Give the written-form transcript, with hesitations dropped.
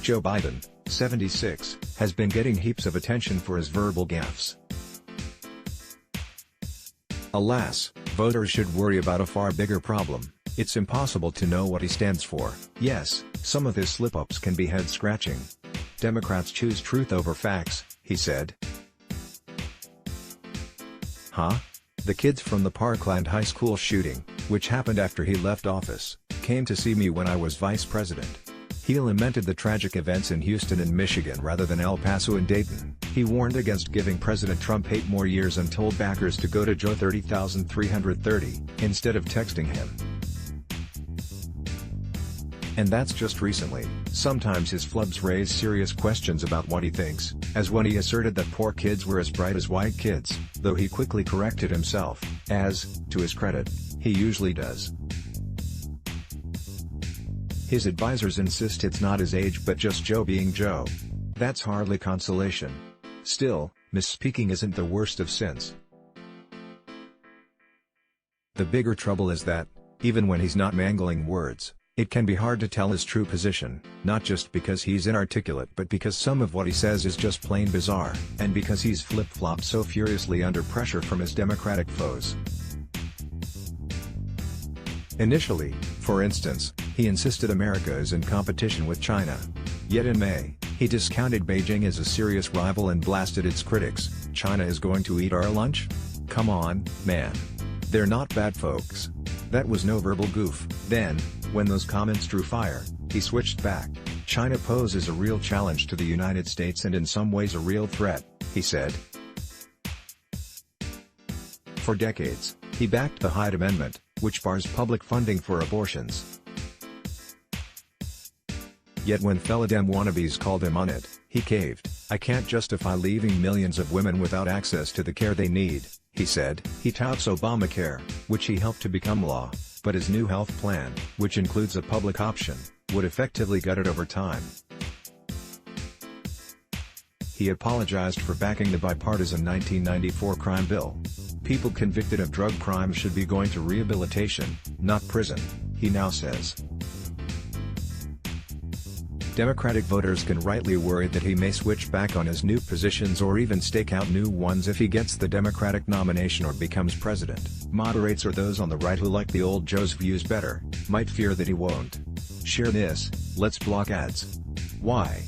Joe Biden, 76, has been getting heaps of attention for his verbal gaffes. Alas, voters should worry about a far bigger problem. It's impossible to know what he stands for. Yes, some of his slip-ups can be head-scratching. Democrats choose truth over facts, he said. Huh? The kids from the Parkland High School shooting, which happened after he left office, came to see me when I was vice president. He lamented the tragic events in Houston and Michigan rather than El Paso and Dayton. He warned against giving President Trump 8 more years and told backers to go to Joe 30,330, instead of texting him. And that's just recently. Sometimes his flubs raise serious questions about what he thinks, as when he asserted that poor kids were as bright as white kids, though he quickly corrected himself, as, to his credit, he usually does. His advisors insist it's not his age but just Joe being Joe. That's hardly consolation. Still, misspeaking isn't the worst of sins. The bigger trouble is that, even when he's not mangling words, it can be hard to tell his true position, not just because he's inarticulate but because some of what he says is just plain bizarre, and because he's flip-flopped so furiously under pressure from his Democratic foes. Initially, for instance, he insisted America is in competition with China. Yet in May, he discounted Beijing as a serious rival and blasted its critics. China is going to eat our lunch? Come on, man. They're not bad folks. That was no verbal goof. Then, when those comments drew fire, he switched back. China poses a real challenge to the United States and in some ways a real threat, he said. For decades, he backed the Hyde Amendment, which bars public funding for abortions. Yet when fellow Dem wannabes called him on it, he caved. I can't justify leaving millions of women without access to the care they need, he said. He touts Obamacare, which he helped to become law, but his new health plan, which includes a public option, would effectively gut it over time. He apologized for backing the bipartisan 1994 crime bill. People convicted of drug crimes should be going to rehabilitation, not prison, he now says. Democratic voters can rightly worry that he may switch back on his new positions or even stake out new ones if he gets the Democratic nomination or becomes president. Moderates or those on the right who like the old Joe's views better, might fear that he won't. Share this, let's block ads. Why?